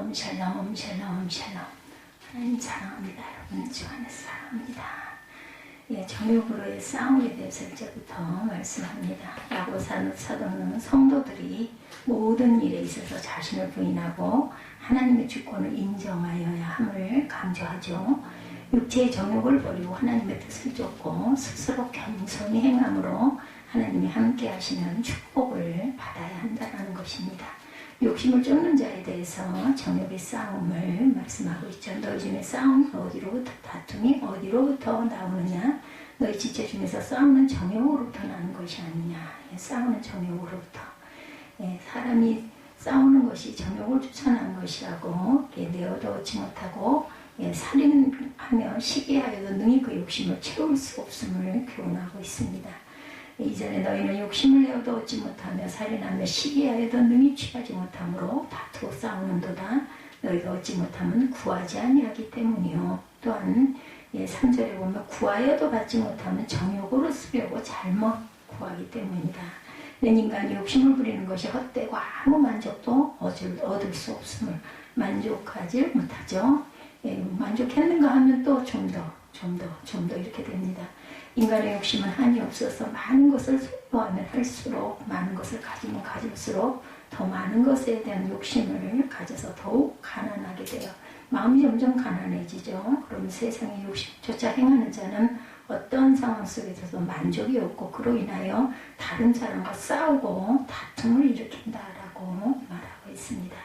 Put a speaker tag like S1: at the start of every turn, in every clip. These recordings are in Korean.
S1: 옴샬롬 샬롬 샬롬. 하나님 사랑합니다. 여러분 주 안에서 사랑합니다. 예, 정욕으로의 싸움에 대해서 이제부터 말씀합니다. 야고 사도는 성도들이 모든 일에 있어서 자신을 부인하고 하나님의 주권을 인정하여야 함을 강조하죠. 육체의 정욕을 버리고 하나님의 뜻을 쫓고 스스로 겸손히 행함으로 하나님이 함께 하시는 축복을 받아야 한다는 것입니다. 욕심을 쫓는 자에 대해서 정욕의 싸움을 말씀하고 있죠. 너희 중에 싸움이 어디로부터, 다툼이 어디로부터 나오느냐? 너희 지체 중에서 싸우는 정욕으로부터 나는 것이 아니냐? 싸우는 정욕으로부터. 사람이 싸우는 것이 정욕을 추천한 것이라고 내어도 얻지 못하고 살인하며 시기하여도 능히 그 욕심을 채울 수 없음을 교훈하고 있습니다. 이전에 너희는 욕심을 내어도 얻지 못하며 살인하며 시기하여도 능히 취하지 못하므로 다투고 싸우는도다. 너희가 얻지 못하면 구하지 아니하기 때문이요. 또한 3절에 보면 구하여도 받지 못하면 정욕으로 쓰려고 잘못 구하기 때문이다. 인간이 욕심을 부리는 것이 헛되고 아무 만족도 얻을 수 없음을 만족하지 못하죠. 만족했는가 하면 또 좀 더 이렇게 됩니다. 인간의 욕심은 한이 없어서 많은 것을 소유하면 할수록 많은 것을 가지면 가질수록 더 많은 것에 대한 욕심을 가져서 더욱 가난하게 돼요. 마음이 점점 가난해지죠. 그럼 세상의 욕심조차 행하는 자는 어떤 상황 속에서도 만족이 없고 그로 인하여 다른 사람과 싸우고 다툼을 일으킨다라고 말하고 있습니다.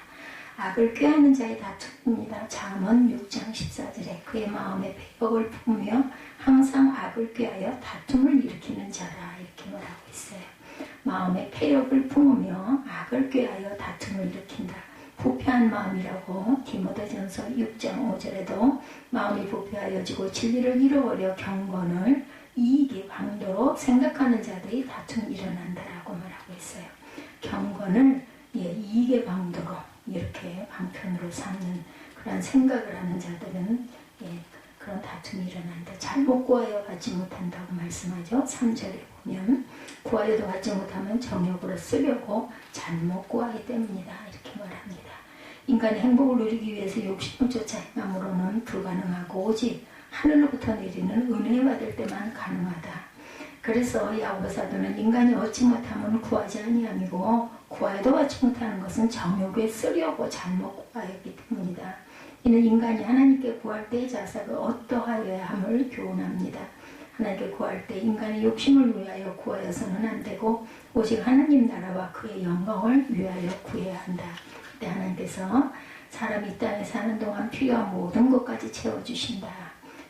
S1: 악을 꾀하는 자의 다툼입니다. 잠언 6장 14절에 그의 마음에 배역을 품으며 항상 악을 꾀하여 다툼을 일으키는 자라 이렇게 말하고 있어요. 마음에 패역을 품으며 악을 꾀하여 다툼을 일으킨다. 부패한 마음이라고 디모데전서 6장 5절에도 마음이 부패하여지고 진리를 잃어버려 경건을 이익의 방도로 생각하는 자들이 다툼이 일어난다라고 말하고 있어요. 경건을 이익의 방도로 이렇게 방편으로 삼는 그런 생각을 하는 자들은 그런 다툼이 일어난다. 잘못 구하여 받지 못한다고 말씀하죠. 3절에 보면 구하여도 받지 못하면 정욕으로 쓰려고 잘못 구하기 때문이다 이렇게 말합니다. 인간이 행복을 누리기 위해서 욕심을 쫓아 행함으로는 불가능하고 오직 하늘로부터 내리는 은혜 받을 때만 가능하다. 그래서 야고보 사도는 인간이 얻지 못하면 구하지 아니함이고 구하여도 받지 못하는 것은 정욕에 쓰려고 잘못 구하였기 때문이다. 이는 인간이 하나님께 구할 때의 자세가 어떠하여야 함을 교훈합니다. 하나님께 구할 때 인간의 욕심을 위하여 구하여서는 안 되고 오직 하나님 나라와 그의 영광을 위하여 구해야 한다. 그때 하나님께서 사람이 이 땅에 사는 동안 필요한 모든 것까지 채워주신다.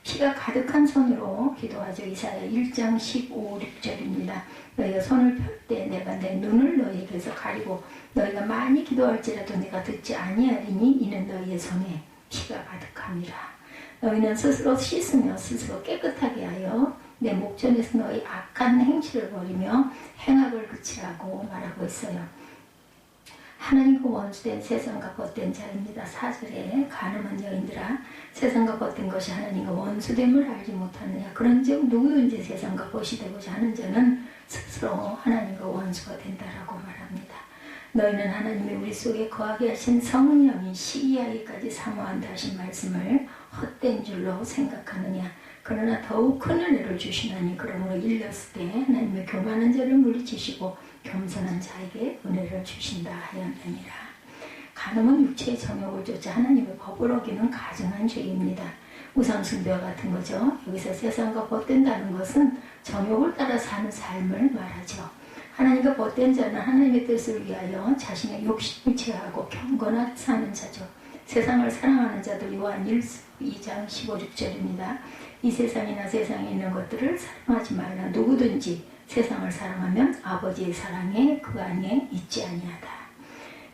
S1: 피가 가득한 손으로 기도하죠. 이사야 1장 15, 16절입니다. 너희가 손을 펼 때 내가 내 눈을 너희에게서 가리고 너희가 많이 기도할지라도 내가 듣지 아니하리니 이는 너희의 손에 피가 가득함이라. 너희는 스스로 씻으며 스스로 깨끗하게 하여 내 목전에서 너희 악한 행실을 버리며 행악을 그치라고 말하고 있어요. 하나님과 원수된 세상과 벗된 자입니다. 4절에 가늠한 여인들아 세상과 벗된 것이 하나님과 원수됨을 알지 못하느냐. 그런즉 누구든지 세상과 벗이 되고자 하는 자는 스스로 하나님과 원수가 된다라고 말합니다. 너희는 하나님이 우리 속에 거하게 하신 성령이 시기하기까지 사모한다 하신 말씀을 헛된 줄로 생각하느냐. 그러나 더욱 큰 은혜를 주시나니 그러므로 일렀을 때 하나님의 교만한 자를 물리치시고 겸손한 자에게 은혜를 주신다 하였느니라. 간음은 육체의 정욕을 쫓아 하나님의 법을 어기는 가증한 죄입니다. 우상숭배와 같은 거죠. 여기서 세상과 벗된다는 것은 정욕을 따라 사는 삶을 말하죠. 하나님과 벗된 자는 하나님의 뜻을 위하여 자신의 욕심을 제하고 경건하게 사는 자죠. 세상을 사랑하는 자들 요한 2장 15, 16절입니다. 이 세상이나 세상에 있는 것들을 사랑하지 말라. 누구든지 세상을 사랑하면 아버지의 사랑에 그 안에 있지 아니하다.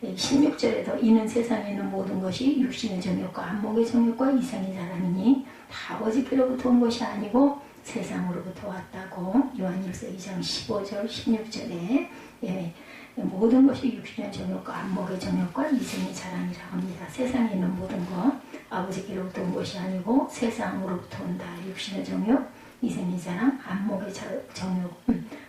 S1: 16절에도 이는 세상에 있는 모든 것이 육신의 정욕과 안목의 정욕과 이상의 사랑이니 다 아버지께로부터 온 것이 아니고 세상으로부터 왔다고 요한일서 2장 15절 16절에 모든 것이 육신의 정욕과 안목의 정욕과 이생의 자랑이라고 합니다. 세상에 있는 모든 것 아버지께로부터 온 것이 아니고 세상으로부터 온다. 육신의 정욕, 이생의 자랑, 안목의 정욕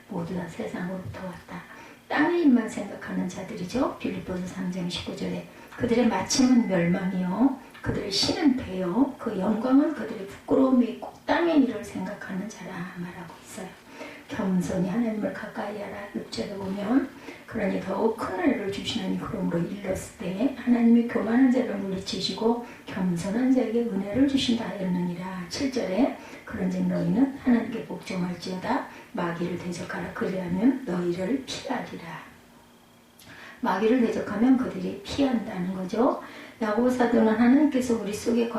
S1: 모두 다 세상으로부터 왔다. 땅의 입만 생각하는 자들이죠. 빌립보서 3장 19절에 그들의 마침은 멸망이요 그들의 신은 배요 그 영광은 그들의 부끄러움이 있고 땅의 일을 생각하는 자라 말하고 있어요. 겸손히 하나님을 가까이 하라. 6절에 보면 그러니 더욱 큰 은혜를 주시나니 그러므로 일렀을 때 하나님이 교만한 자를 물리치시고 겸손한 자에게 은혜를 주신다 하였느니라. 7절에 그런즉 너희는 하나님께 복종할지어다 마귀를 대적하라. 그리하면 너희를 피하리라. 마귀를 대적하면 그들이 피한다는 거죠. 야고보 사도는 하나님께서 우리 속에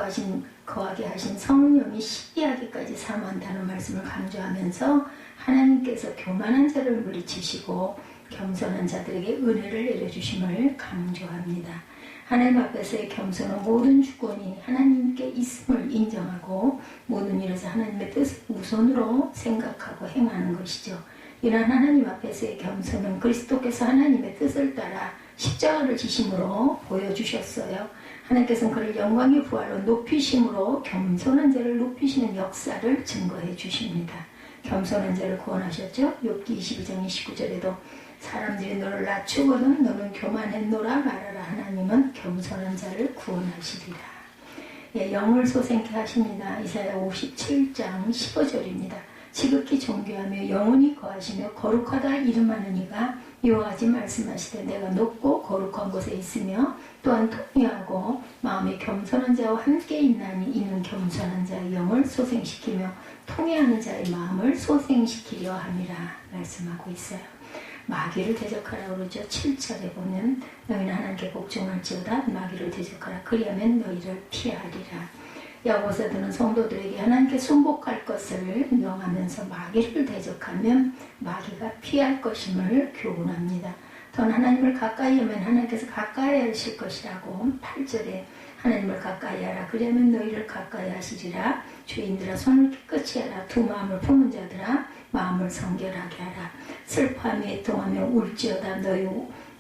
S1: 거하게 하신 성령이 시기하기까지 사모한다는 말씀을 강조하면서 하나님께서 교만한 자를 물리치시고 겸손한 자들에게 은혜를 내려주심을 강조합니다. 하나님 앞에서의 겸손은 모든 주권이 하나님께 있음을 인정하고 모든 일에서 하나님의 뜻을 우선으로 생각하고 행하는 것이죠. 이러한 하나님 앞에서의 겸손은 그리스도께서 하나님의 뜻을 따라 십자가를 지심으로 보여주셨어요. 하나님께서는 그를 영광의 부활로 높이심으로 겸손한 자를 높이시는 역사를 증거해 주십니다. 겸손한 자를 구원하셨죠. 욥기 22장 29절에도 사람들이 너를 낮추거든 너는 교만했노라 말하라. 하나님은 겸손한 자를 구원하시리라. 예, 영을 솟게 하십니다. 이사야 57장 15절입니다. 지극히 존귀하며 영원히 거하시며 거룩하다 이름하는 이가 이와 같이 말씀하시되 내가 높고 거룩한 곳에 있으며 또한 통회하고 마음이 겸손한 자와 함께 있나니 이는 겸손한 자의 영을 소생시키며 통회하는 자의 마음을 소생시키려 함이라 말씀하고 있어요. 마귀를 대적하라 그러죠. 7절에 보면 너희는 하나님께 복종할지어다 마귀를 대적하라. 그리하면 너희를 피하리라. 야고보서들은 성도들에게 하나님께 순복할 것을 명하면서 마귀를 대적하면 마귀가 피할 것임을 교훈합니다. 더는 하나님을 가까이 하면 하나님께서 가까이 하실 것이라고 8절에 하나님을 가까이 하라. 그러면 너희를 가까이 하시리라. 죄인들아 손을 깨끗이 하라. 두 마음을 품은 자들아 마음을 성결하게 하라. 슬퍼하며 애통하며 울지어다. 너희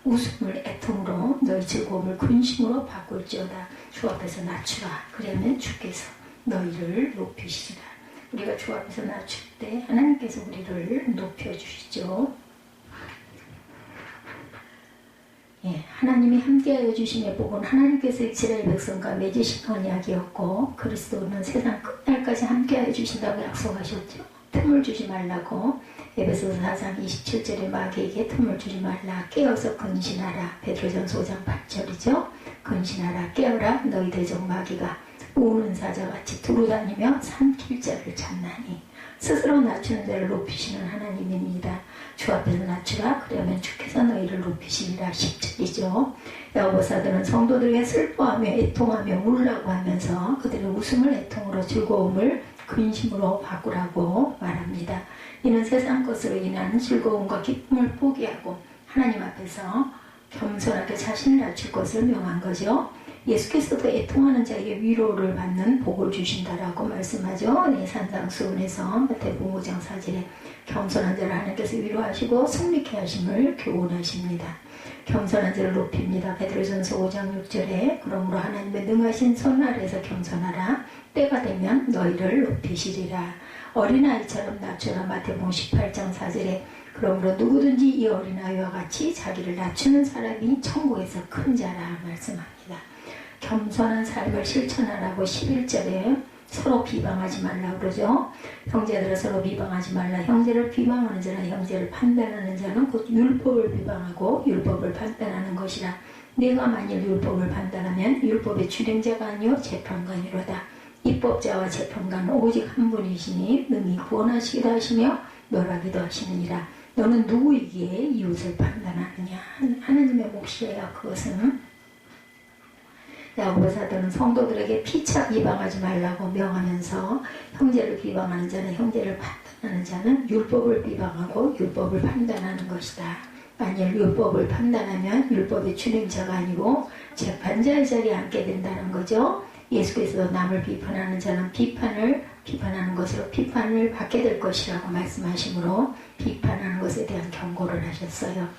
S1: 웃음을 애통으로 너희 즐거움을 근심으로 바꿀지어다. 주 앞에서 낮추라. 그러면 주께서 너희를 높이시리라. 우리가 주 앞에서 낮출 때 하나님께서 우리를 높여주시죠. 예, 하나님이 함께하여 주심의 복은 하나님께서 이스라엘 백성과 맺으신 언약이었고 그리스도는 세상 끝날까지 함께하여 주신다고 약속하셨죠. 틈을 주지 말라고 에베소서 4장 27절에 마귀에게 틈을 주지 말라. 깨어서 근신하라. 베드로전서 5장 8절이죠. 근신하라. 깨어라. 너희 대적 마귀가 우는 사자같이 두루다니며 삼킬 자를 찾나니. 스스로 낮추는 자를 높이시는 하나님입니다. 주 앞에서 낮추라. 그러면 주께서 너희를 높이시리라. 10절이죠. 야고보사도는 성도들에게 슬퍼하며 애통하며 울라고 하면서 그들의 웃음을 애통으로 즐거움을 근심으로 바꾸라고 말합니다. 이는 세상 것으로 인한 즐거움과 기쁨을 포기하고 하나님 앞에서 겸손하게 자신을 낮출 것을 명한 거죠. 예수께서도 애통하는 자에게 위로를 받는 복을 주신다라고 말씀하죠. 네, 산상수훈에서 마태복음 5장 4절에 겸손한 자를 하나님께서 위로하시고 승리케 하심을 교훈하십니다. 겸손한 자를 높입니다. 베드로전서 5장 6절에 그러므로 하나님의 능하신 손 아래에서 겸손하라. 때가 되면 너희를 높이시리라. 어린아이처럼 낮추라. 마태복음 18장 4절에 그러므로 누구든지 이 어린아이와 같이 자기를 낮추는 사람이 천국에서 큰 자라 말씀합니다. 겸손한 삶을 실천하라고 11절에 서로 비방하지 말라 그러죠. 형제들아 서로 비방하지 말라. 형제를 비방하는 자는 형제를 판단하는 자는 곧 율법을 비방하고 율법을 판단하는 것이라. 내가 만일 율법을 판단하면 율법의 주령자가 아니요 재판관이로다. 입법자와 재판관은 오직 한 분이시니 능히 구원하시기도 하시며 멸하기도 하시느니라. 너는 누구이기에 이웃을 판단하느냐. 하나님의 몫이에요. 그것은 야고보사도는 성도들에게 피차 비방하지 말라고 명하면서 형제를 비방하는 자는 형제를 판단하는 자는 율법을 비방하고 율법을 판단하는 것이다. 만일 율법을 판단하면 율법의 주림자가 아니고 재판자의 자리에 앉게 된다는 거죠. 예수께서도 남을 비판하는 자는 비판하는 것으로 비판을 받게 될 것이라고 말씀하시므로 비판하는 것에 대한 경고를 하셨어요.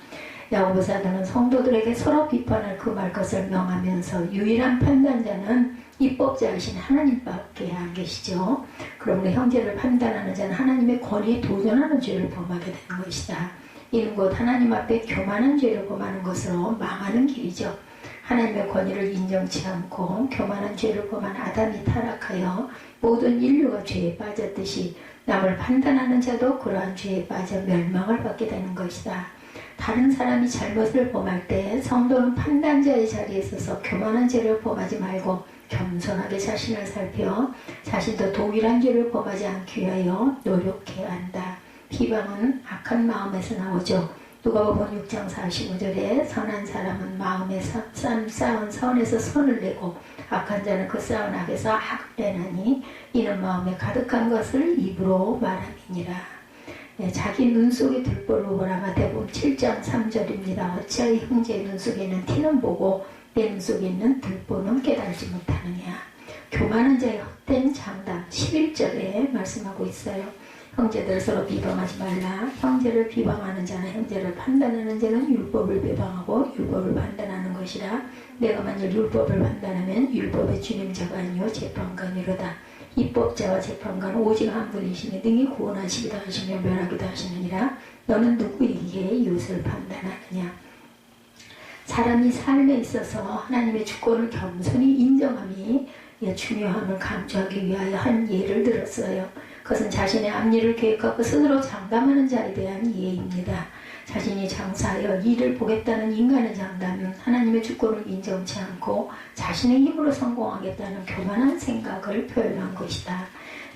S1: 야고보사도는 성도들에게 서로 비판을 금할 것을 명하면서 유일한 판단자는 입법자이신 하나님밖에 안 계시죠. 그러므로 형제를 판단하는 자는 하나님의 권위에 도전하는 죄를 범하게 되는 것이다. 이는 곧 하나님 앞에 교만한 죄를 범하는 것으로 망하는 길이죠. 하나님의 권위를 인정치 않고 교만한 죄를 범한 아담이 타락하여 모든 인류가 죄에 빠졌듯이 남을 판단하는 자도 그러한 죄에 빠져 멸망을 받게 되는 것이다. 다른 사람이 잘못을 범할 때 성도는 판단자의 자리에 서서 교만한 죄를 범하지 말고 겸손하게 자신을 살펴 자신도 동일한 죄를 범하지 않기 위하여 노력해야 한다. 비방은 악한 마음에서 나오죠. 누가복음 6장 45절에 선한 사람은 마음에 쌓은 선에서 선을 내고 악한 자는 그 쌓은 악에서 악을 내나니 이는 마음에 가득한 것을 입으로 말함이니라. 자기 눈 속에 들보를 보라. 마태복음 7장 3절입니다. 어찌하여 형제의 눈 속에는 티는 보고 내 눈 속에 있는 들보는 깨달지 못하느냐. 교만한 자의 헛된 장담 11절에 말씀하고 있어요. 형제들 서로 비방하지 말라. 형제를 비방하는 자나 형제를 판단하는 자는 율법을 비방하고 율법을 판단하는 것이라. 내가 만일 율법을 판단하면 율법의 주님자가 아니요 재판관이로다. 입법자와 재판관 오직 한 분이시니 능히 구원하시기도 하시며 멸하기도 하시느니라. 너는 누구이기에 이웃을 판단하느냐. 사람이 삶에 있어서 하나님의 주권을 겸손히 인정함이 중요함을 강조하기 위하여 한 예를 들었어요. 그것은 자신의 앞일을 계획하고 스스로 장담하는 자에 대한 예입니다. 자신이 장사하여 일을 보겠다는 인간의 장담은 하나님의 주권을 인정치 않고 자신의 힘으로 성공하겠다는 교만한 생각을 표현한 것이다.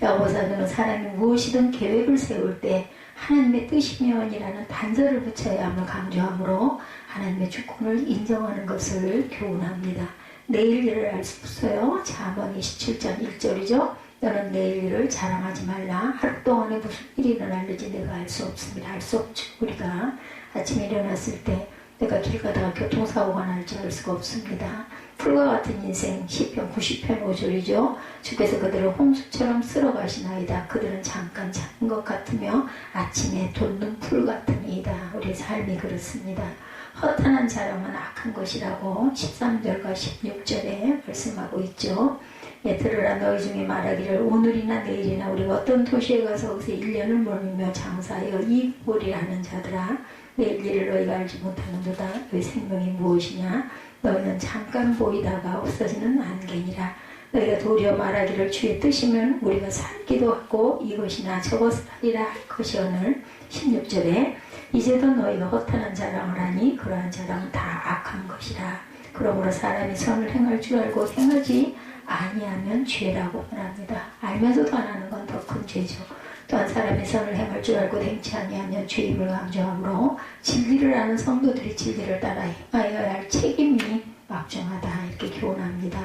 S1: 야고보서는 사람이 무엇이든 계획을 세울 때 하나님의 뜻이면이라는 단서를 붙여야 함을 강조하므로 하나님의 주권을 인정하는 것을 교훈합니다. 내일 일을 알 수 없어요. 잠언 27장 1절이죠. 너는 내일 일을 자랑하지 말라. 하루 동안에 무슨 일이 일어날는지 내가 알 수 없습니다. 알 수 없죠. 우리가 아침에 일어났을 때 내가 길 가다가 교통사고가 날지 알 수가 없습니다. 풀과 같은 인생 시편 90편 5절이죠. 주께서 그들을 홍수처럼 쓸어가시나이다. 그들은 잠깐 자는 것 같으며 아침에 돋는 풀 같으니이다. 우리의 삶이 그렇습니다. 허탄한 자랑은 악한 것이라고 13절과 16절에 말씀하고 있죠. 들으라. 너희 중에 말하기를 오늘이나 내일이나 우리가 어떤 도시에 가서 거기서 1년을 머물며 장사하여 이익 보리라 하는 자들아. 내일 일을 너희가 알지 못하는도다. 너희 생명이 무엇이냐. 너희는 잠깐 보이다가 없어지는 안개니라. 너희가 도리어 말하기를 주의 뜻이면 우리가 살기도 하고 이것이나 저것을 하리라 할 것이오늘. 16절에 이제도 너희가 허탄한 자랑을 하니 그러한 자랑은 다 악한 것이라. 그러므로 사람이 선을 행할 줄 알고 행하지 아니하면 죄라고 말합니다. 알면서도 안 하는 건 더 큰 죄죠. 또한 사람이 선을 행할 줄 알고 행치 아니하면 죄임을 강조하므로 진리를 아는 성도들이 진리를 따라 행하여야 할 책임이 막중하다 이렇게 교훈합니다.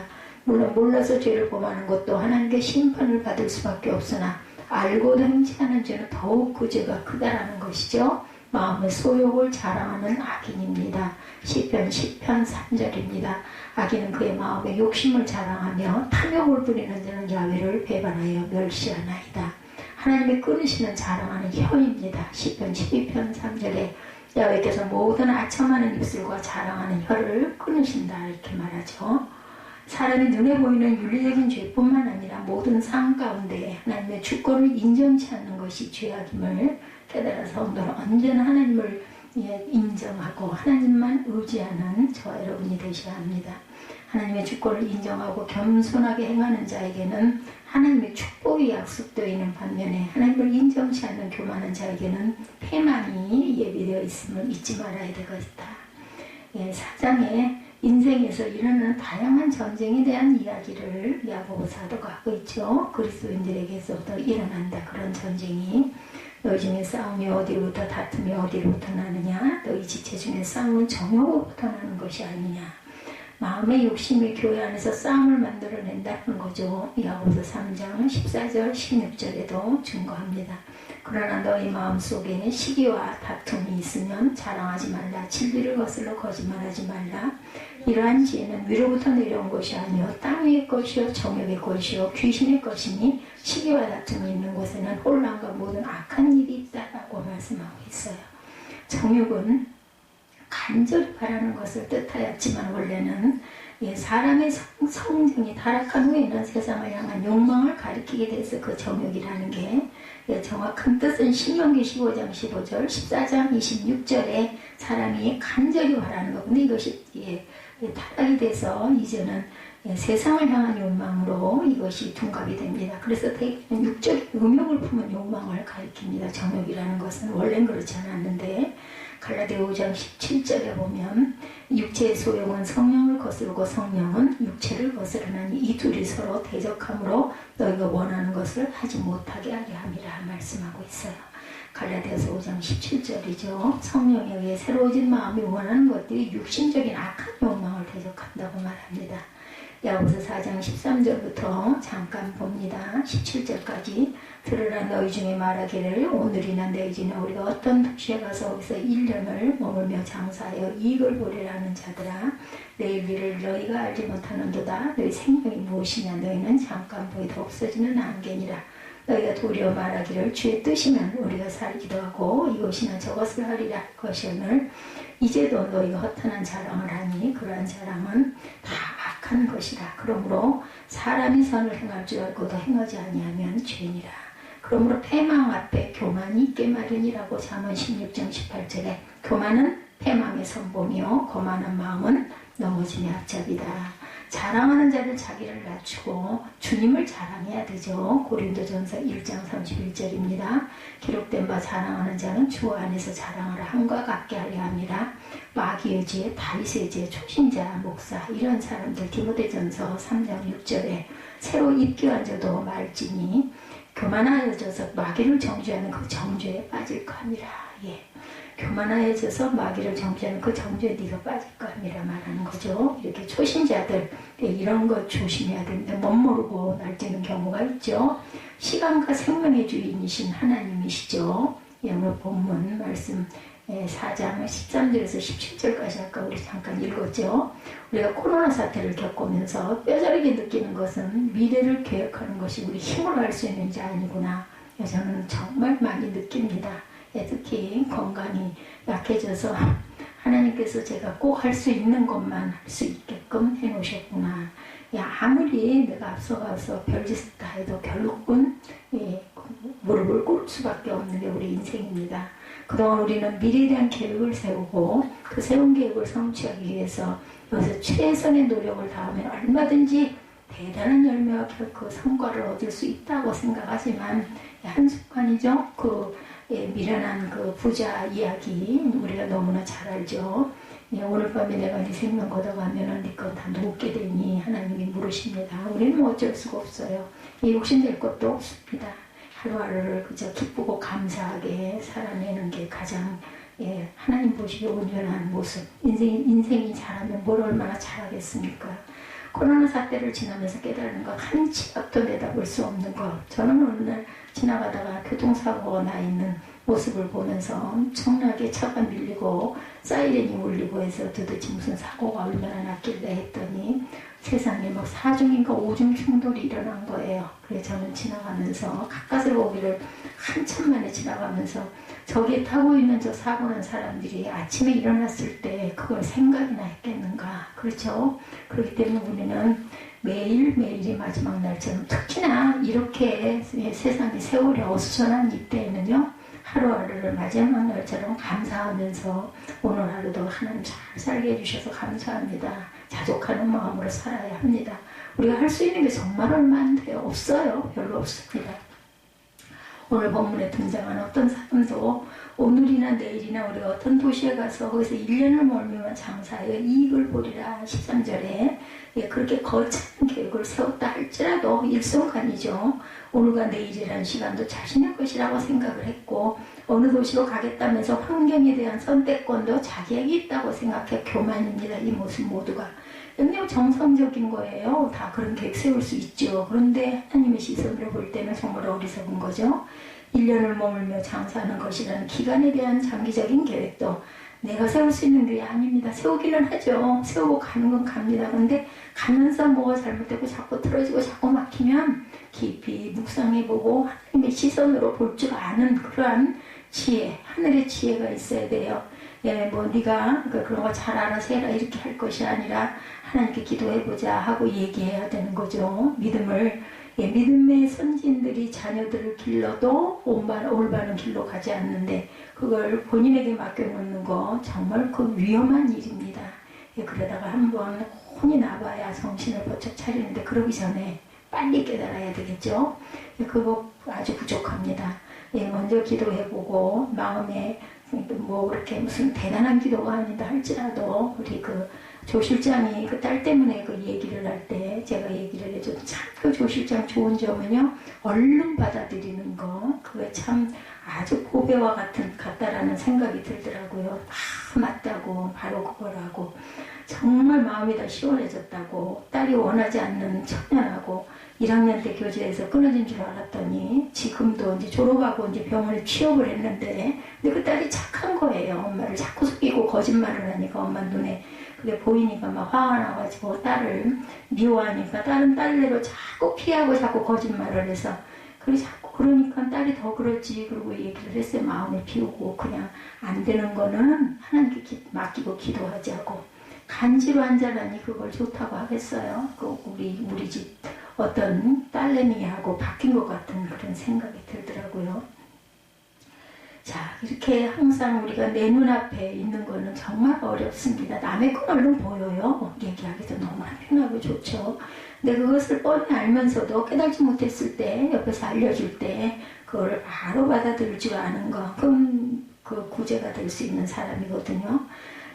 S1: 물론 몰라서 죄를 범하는 것도 하나님께 심판을 받을 수밖에 없으나 알고도 행치 않은 죄는 더욱 그 죄가 크다라는 것이죠. 마음의 소욕을 자랑하는 악인입니다. 시편 10편 3절입니다. 악인은 그의 마음의 욕심을 자랑하며 탐욕을 부리는 자는 야훼를 배반하여 멸시하나이다. 하나님의 끊으시는 자랑하는 혀입니다. 시편 12편 3절에 야훼께서 모든 아첨하는 입술과 자랑하는 혀를 끊으신다 이렇게 말하죠. 사람이 눈에 보이는 윤리적인 죄뿐만 아니라 모든 삶 가운데 하나님의 주권을 인정치 않는 것이 죄악임을 깨달아 성도는 언제나 하나님을 인정하고 하나님만 의지하는 저와 여러분이 되셔야 합니다. 하나님의 주권을 인정하고 겸손하게 행하는 자에게는 하나님의 축복이 약속되어 있는 반면에 하나님을 인정치 않는 교만한 자에게는 패망이 예비되어 있음을 잊지 말아야 되겠다. 사장의 인생에서 일어나는 다양한 전쟁에 대한 이야기를 야고보 사도가 하고 있죠. 그리스도인들에게서부터 일어난다. 그런 전쟁이. 너희 중에 싸움이 어디로부터 다툼이 어디로부터 나느냐. 너희 지체 중에 싸움은 정욕으로부터 나는 것이 아니냐. 마음의 욕심이 교회 안에서 싸움을 만들어낸다는 거죠. 야고보서 3장 14절 16절에도 증거합니다. 그러나 너희 마음속에 시기와 다툼이 있으면 자랑하지 말라. 진리를 거슬러 거짓말하지 말라. 이러한 지혜는 위로부터 내려온 것이 아니요 땅 위의 것이요 정욕의 것이요 귀신의 것이니 시기와 다툼이 있는 곳에는 혼란과 모든 악한 일이 있다라고 말씀하고 있어요. 정욕은 간절히 바라는 것을 뜻하였지만 원래는 사람의 성정이 타락한 후에는 세상을 향한 욕망을 가리키게 돼서 그 정욕이라는 게 정확한 뜻은 신명기 15장 15절 14장 26절에 사람이 간절히 바라는 거. 근데 이것이 타락이 돼서 이제는 세상을 향한 욕망으로 이것이 둔갑이 됩니다. 그래서 대개는 육적 음욕을 품은 욕망을 가리킵니다. 정욕이라는 것은 원래는 그렇지 않았는데 갈라디아 5장 17절에 보면 육체의 소욕은 성령을 거스르고 성령은 육체를 거스르나니 이 둘이 서로 대적함으로 너희가 원하는 것을 하지 못하게 하게 함이라 말씀하고 있어요. 갈라디아서 5장 17절이죠. 성령에 의해 새로워진 마음이 원하는 것들이 육신적인 악한 욕망을 대적한다고 말합니다. 야고보서 4장 13절부터 잠깐 봅니다. 17절까지 들으라 너희 중에 말하기를 오늘이나 내일이나 우리가 어떤 도시에 가서 거기서 1년을 머물며 장사하여 이익을 보리라는 자들아 내일 일을 너희가 알지 못하는도다. 너희 생명이 무엇이냐 너희는 잠깐 보이도 없어지는 안개니라. 너희가 도리어 말하기를 주의 뜻이면 우리가 살기도 하고 이것이나 저것을 하리라 할 것이오늘 이제도 너희가 허탄한 자랑을 하니 그러한 자랑은 다 악한 것이라. 그러므로 사람이 선을 행할 줄 알고도 행하지 아니하면 죄니라. 그러므로 패망 앞에 교만이 있게 마련이라고 잠언 16장 18절에 교만은 패망의 선봉이요 거만한 마음은 넘어짐의 앞잡이다. 자랑하는 자는 자기를 낮추고 주님을 자랑해야 되죠. 고린도전서 1장 31절입니다. 기록된 바 자랑하는 자는 주 안에서 자랑하라 함과 같게 하려 함이라. 마귀의 지혜, 다윗의 지혜, 초신자, 목사 이런 사람들 디모데전서 3장 6절에 새로 입교한 자도 말지니 교만하여져서 마귀를 정죄하는 그 정죄에 빠질 거함이라. 교만하여져서 마귀를 정죄하는 그 정죄에 네가 빠질 거함이라 말하는 거죠. 이렇게 초신자들 이런 것 조심해야 됩니다. 멋모르고 날뛰는 경우가 있죠. 시간과 생명의 주인이신 하나님이시죠. 오늘 본문 말씀 4장 13절에서 17절까지 아까 우리 잠깐 읽었죠. 우리가 코로나 사태를 겪으면서 뼈저리게 느끼는 것은 미래를 계획하는 것이 우리 힘으로 할 수 있는지 아니구나. 저는 정말 많이 느낍니다. 특히 건강이 약해져서 하나님께서 제가 꼭 할 수 있는 것만 할 수 있게끔 해놓으셨구나. 아무리 내가 앞서가서 별짓을 다 해도 결국은 무릎을 꿇을 수밖에 없는 게 우리 인생입니다. 그동안 우리는 미래에 대한 계획을 세우고 그 세운 계획을 성취하기 위해서 여기서 최선의 노력을 다하면 얼마든지 대단한 열매와 결코 성과를 얻을 수 있다고 생각하지만 한순간이죠. 미련한 그 부자 이야기 우리가 너무나 잘 알죠. 오늘 밤에 내가 네 생명 걷어가면 네 건 다 누게 되니 하나님이 물으십니다. 우리는 뭐 어쩔 수가 없어요. 욕심낼 것도 없습니다. 하루하루를 그저 기쁘고 감사하게 살아내는 게 가장 하나님 보시기에 온전한 모습. 인생이 잘하면 뭘 얼마나 잘하겠습니까? 코로나 사태를 지나면서 깨달은 것 한 치 앞도 내다볼 수 없는 것. 저는 어느 날 지나가다가 교통사고가 나 있는 모습을 보면서 엄청나게 차가 밀리고 사이렌이 울리고 해서 도대체 무슨 사고가 얼마나 났길래 했더니 세상에 막 4중인가 5중 충돌이 일어난 거예요. 그래서 저는 지나가면서 가까스로 오기를 한참 만에 지나가면서 저기에 타고 있는 저 사고 난 사람들이 아침에 일어났을 때 그걸 생각이나 했겠는가. 그렇죠? 그렇기 때문에 우리는 매일매일이 마지막 날처럼 특히나 이렇게 세상이 세월이 어수선한 이때에는요. 하루하루를 마지막 날처럼 감사하면서 오늘 하루도 하나님 잘 살게 해주셔서 감사합니다. 자족하는 마음으로 살아야 합니다. 우리가 할 수 있는 게 정말 얼마 안 돼요. 없어요. 별로 없습니다. 오늘 본문에 등장한 어떤 사람도 오늘이나 내일이나 우리가 어떤 도시에 가서 거기서 1년을 멀미만 장사하여 이익을 보리라 13절에 그렇게 거창한 계획을 세웠다 할지라도 일순간이죠. 오늘과 내일이라는 시간도 자신의 것이라고 생각을 했고 어느 도시로 가겠다면서 환경에 대한 선택권도 자기에게 있다고 생각해 교만입니다. 이 모습 모두가. 그냥 정상적인 거예요. 다 그런 계획 세울 수 있죠. 그런데 하나님의 시선으로 볼 때는 정말 어리석은 거죠. 1년을 머물며 장사하는 것이라는 기간에 대한 장기적인 계획도 내가 세울 수 있는 게 아닙니다. 세우기는 하죠. 세우고 가는 건 갑니다. 그런데 가면서 뭐가 잘못되고 자꾸 틀어지고 자꾸 막히면 깊이 묵상해보고 하나님의 시선으로 볼 줄 아는 그러한 지혜, 하늘의 지혜가 있어야 돼요. 네가 그런 거 잘 알아서 해라 이렇게 할 것이 아니라 하나님께 기도해보자 하고 얘기해야 되는 거죠. 믿음의 선진들이 자녀들을 길러도 올바른 길로 가지 않는데 그걸 본인에게 맡겨놓는 거 정말 그 위험한 일입니다. 예, 그러다가 한번 혼이 나봐야 정신을 번쩍 차리는데 그러기 전에 빨리 깨달아야 되겠죠. 예, 그거 아주 부족합니다. 예, 먼저 기도해보고 마음에 뭐 그렇게 무슨 대단한 기도가 아니다 할지라도 우리 그 조 실장이 그 딸 때문에 그 얘기를 할 때 제가 얘기를 해줘도 참 그 조 실장 좋은 점은요, 얼른 받아들이는 거, 그게 참 아주 보배와 같다라는 생각이 들더라고요. 다 맞다고, 바로 그거라고. 정말 마음이 다 시원해졌다고. 딸이 원하지 않는 청년하고 1학년 때 교제에서 끊어진 줄 알았더니 지금도 이제 졸업하고 이제 병원에 취업을 했는데, 근데 그 딸이 착한 거예요. 엄마를 자꾸 속이고 거짓말을 하니까 엄마 눈에 그게 보이니까 막 화가 나가지고 딸을 미워하니까 딸은 딸내로 자꾸 피하고 자꾸 거짓말을 해서, 그래 자꾸 그러니까 딸이 더 그렇지. 그러고 얘기를 했어요. 마음을 비우고 그냥 안 되는 거는 하나님께 맡기고 기도하자고. 간지로 한 자라니 그걸 좋다고 하겠어요. 그 우리 집 어떤 딸내미하고 바뀐 것 같은 그런 생각이 들더라고요. 자, 이렇게 항상 우리가 내 눈앞에 있는 거는 정말 어렵습니다. 남의 건 얼른 보여요. 얘기하기도 너무 편하고 좋죠. 근데 그것을 뻔히 알면서도 깨달지 못했을 때, 옆에서 알려줄 때 그거를 바로 받아들일 줄 아는 거, 그럼 그 구제가 될 수 있는 사람이거든요.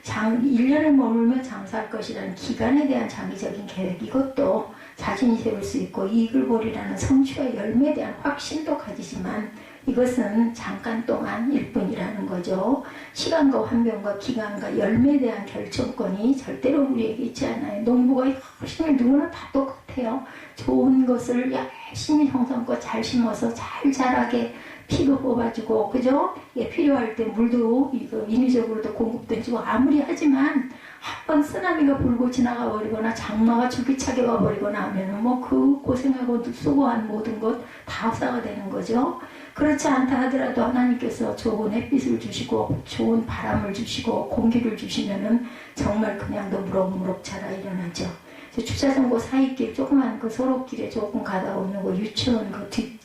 S1: 1년을 머물며 장사할 것이라는 기간에 대한 장기적인 계획, 이것도 자신이 세울 수 있고 이익을 보리라는 성취와 열매에 대한 확신도 가지지만 이것은 잠깐 동안일 뿐이라는 거죠. 시간과 환경과 기간과 열매에 대한 결정권이 절대로 우리에게 있지 않아요. 농부가 열심히 누구나 다 똑같아요. 좋은 것을 열심히 형성껏 잘 심어서 잘 자라게 피도 뽑아주고, 그죠? 예, 필요할 때 물도 인위적으로도 공급되고 아무리 하지만 한번 쓰나미가 불고 지나가 버리거나 장마가 줄기차게 와버리거나 하면은 뭐 그 고생하고 수고한 모든 것 다 헛사가 되는 거죠. 그렇지 않다 하더라도 하나님께서 좋은 햇빛을 주시고 좋은 바람을 주시고 공기를 주시면은 정말 그냥도 무럭무럭 자라 일어나죠. 주차장고 사이길 조그만 그 소로길에 조금 가다 보면 그 유치원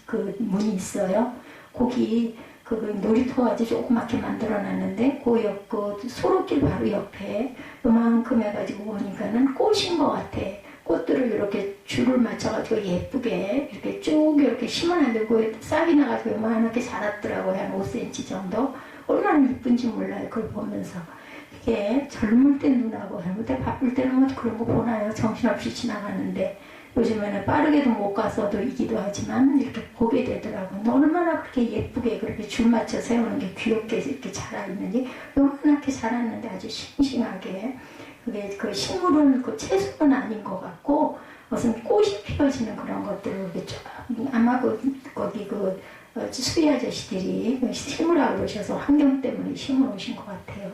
S1: 그 문이 있어요. 거기 그 놀이터 아주 조그맣게 만들어놨는데 그 소로길 바로 옆에 요만큼 해가지고 보니까는 꽃인 것 같아. 꽃들을 이렇게 줄을 맞춰가지고 예쁘게 이렇게 쭉 이렇게 심어놨는데 그 싹이 나가지고 요만하게 자랐더라고요. 한 5cm 정도. 얼마나 예쁜지 몰라요. 그걸 보면서. 이게 젊을 때 눈하고 젊을 때 바쁠 때는 뭐 그런 거 보나요? 정신없이 지나가는데 요즘에는 빠르게도 못 가서도 이기도 하지만 이렇게 보게 되더라고요. 얼마나 그렇게 예쁘게 그렇게 줄 맞춰 세우는 게 귀엽게 이렇게 자라있는지. 요만하게 자랐는데 아주 싱싱하게. 그게 그 식물은 그 채소는 아닌 것 같고 무슨 꽃이 피어지는 그런 것들을 아마 거기 수희 아저씨들이 심으라고 그러셔서 환경 때문에 심으러 오신 것 같아요.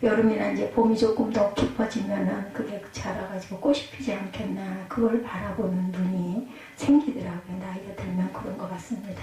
S1: 여름이나 이제 봄이 조금 더 깊어지면은 그게 자라가지고 꽃이 피지 않겠나, 그걸 바라보는 눈이 생기더라고요. 나이가 들면 그런 것 같습니다.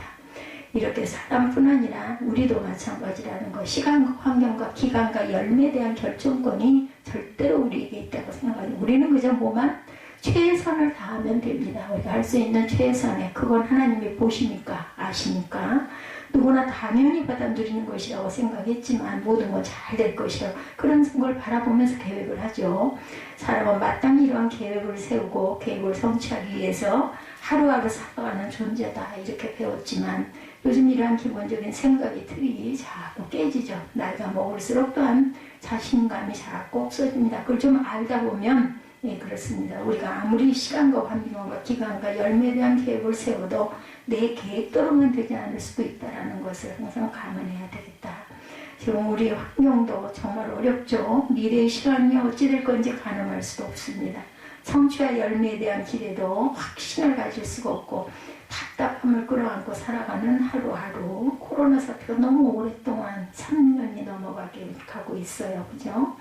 S1: 이렇게 사람뿐 아니라 우리도 마찬가지라는 거, 시간과 환경과 기간과 열매에 대한 결정권이 절대로 우리에게 있다고 생각하죠. 우리는 그저 뭐만 최선을 다하면 됩니다. 우리가 할 수 있는 최선에, 그건 하나님이 보시니까 아시니까 누구나 당연히 받아 누리는 것이라고 생각했지만 모든 건 잘 될 것이라고 그런 걸 바라보면서 계획을 하죠. 사람은 마땅히 이러한 계획을 세우고 계획을 성취하기 위해서 하루하루 살아가는 존재다 이렇게 배웠지만 요즘 이러한 기본적인 생각이 틀이 자꾸 깨지죠. 나이가 먹을수록 또한 자신감이 자꾸 없어집니다. 그걸 좀 알다 보면 예, 그렇습니다. 우리가 아무리 시간과 환경과 기간과 열매에 대한 계획을 세워도 내 계획대로만 되지 않을 수도 있다는 것을 항상 감안해야 되겠다. 지금 우리 환경도 정말 어렵죠. 미래의 시간이 어찌 될 건지 가늠할 수도 없습니다. 성취와 열매에 대한 기대도 확신을 가질 수가 없고 답답함을 끌어안고 살아가는 하루하루. 코로나 사태가 너무 오랫동안 3년이 넘어가게 가고 있어요. 그죠?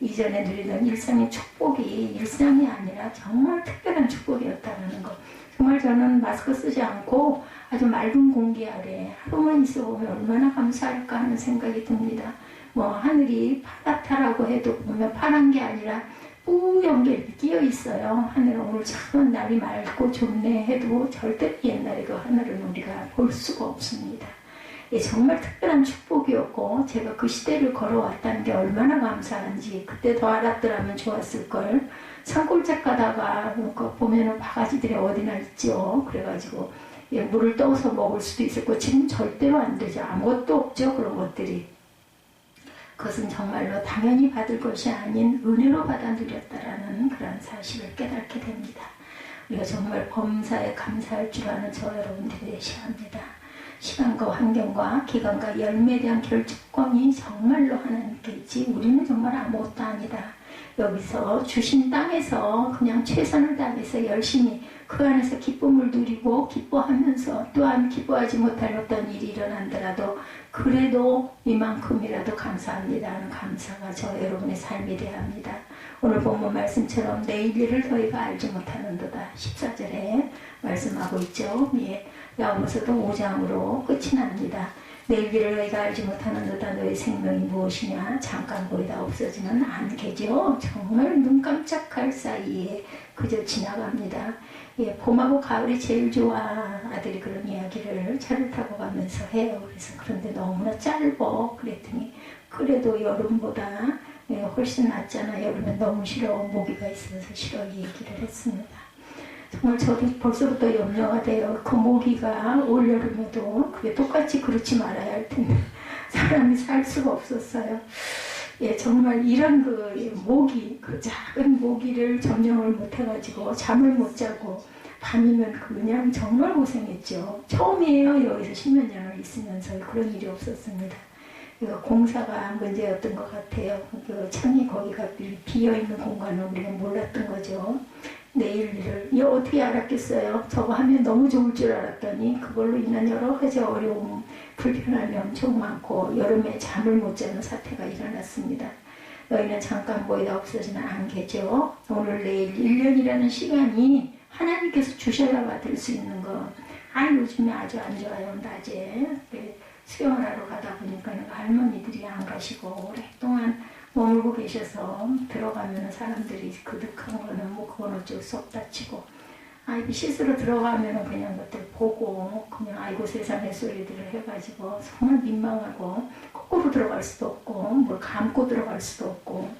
S1: 이전에 누리던 일상의 축복이 일상이 아니라 정말 특별한 축복이었다는 것. 정말 저는 마스크 쓰지 않고 아주 맑은 공기 아래 하루만 있어보면 얼마나 감사할까 하는 생각이 듭니다. 뭐 하늘이 파랗다라고 해도 보면 파란 게 아니라 뿌연 게 이렇게 끼어 있어요. 하늘은 오늘 참 날이 맑고 좋네 해도 절대 옛날에 그 하늘은 우리가 볼 수가 없습니다. 예, 정말 특별한 축복이었고 제가 그 시대를 걸어왔다는 게 얼마나 감사한지 그때 더 알았더라면 좋았을걸. 산골짝 가다가 보면은 바가지들이 어디나 있죠. 그래가지고 예, 물을 떠서 먹을 수도 있을 거 지금 절대로 안 되죠. 아무것도 없죠. 그런 것들이. 그것은 정말로 당연히 받을 것이 아닌 은혜로 받아 누렸다라는 그런 사실을 깨닫게 됩니다. 우리가 정말 범사에 감사할 줄 아는 저 여러분들이 되셔야 합니다. 시간과 환경과 기간과 열매에 대한 결정권이 정말로 하나님께 있지 우리는 정말 아무것도 아니다. 여기서 주신 땅에서 그냥 최선을 다해서 열심히 그 안에서 기쁨을 누리고 기뻐하면서 또한 기뻐하지 못할 어떤 일이 일어난다라도 그래도 이만큼이라도 감사합니다 하는 감사가 저 여러분의 삶이 되어야 합니다. 오늘 본문 말씀처럼 내일 일을 너희가 알지 못하는도다 14절에 말씀하고 있죠. 예, 야고보서도 5장으로 끝이 납니다. 내일 일을 너희가 알지 못하는도다 너희 생명이 무엇이냐 잠깐 보이다 없어지는 안개죠. 정말 눈 깜짝할 사이에 그저 지나갑니다. 예, 봄하고 가을이 제일 좋아. 아들이 그런 이야기를 차를 타고 가면서 해요. 그래서 그런데 너무나 짧어. 그랬더니 그래도 여름보다 예, 훨씬 낫잖아. 여름엔 너무 싫어. 모기가 있어서 싫어. 이 얘기를 했습니다. 정말 저도 벌써부터 염려가 돼요. 그 모기가 올여름에도 그게 똑같이 그렇지 말아야 할 텐데 사람이 살 수가 없었어요. 예, 정말 이런 그 모기, 그 작은 모기를 점령을 못해가지고 잠을 못 자고 밤이면 그냥 정말 고생했죠. 처음이에요. 여기서 10몇 년을 있으면서 그런 일이 없었습니다. 이거 공사가 문제였던 것 같아요. 그 창이 거기가 비어있는 공간을 우리가 몰랐던 거죠. 내일 일을 이거 어떻게 알았겠어요. 저거 하면 너무 좋을 줄 알았더니 그걸로 인한 여러 가지 어려움, 불편함이 엄청 많고 여름에 잠을 못 자는 사태가 일어났습니다. 너희는 잠깐 보이다 없어지는 안개죠. 오늘 내일 1년이라는 시간이 하나님께서 주셔야 받을 수 있는 거. 요즘에 아주 안 좋아요. 낮에 수영을 하러 가다 보니까 할머니들이 안 가시고 오랫동안 머물고 계셔서 들어가면 사람들이 그득한 거는 뭐 그건 어쩔 수 없다 치고 씻으러 들어가면 그냥 그것들 보고 그냥 아이고 세상의 소리들을 해가지고 정말 민망하고 거꾸로 들어갈 수도 없고 뭘 감고 들어갈 수도 없고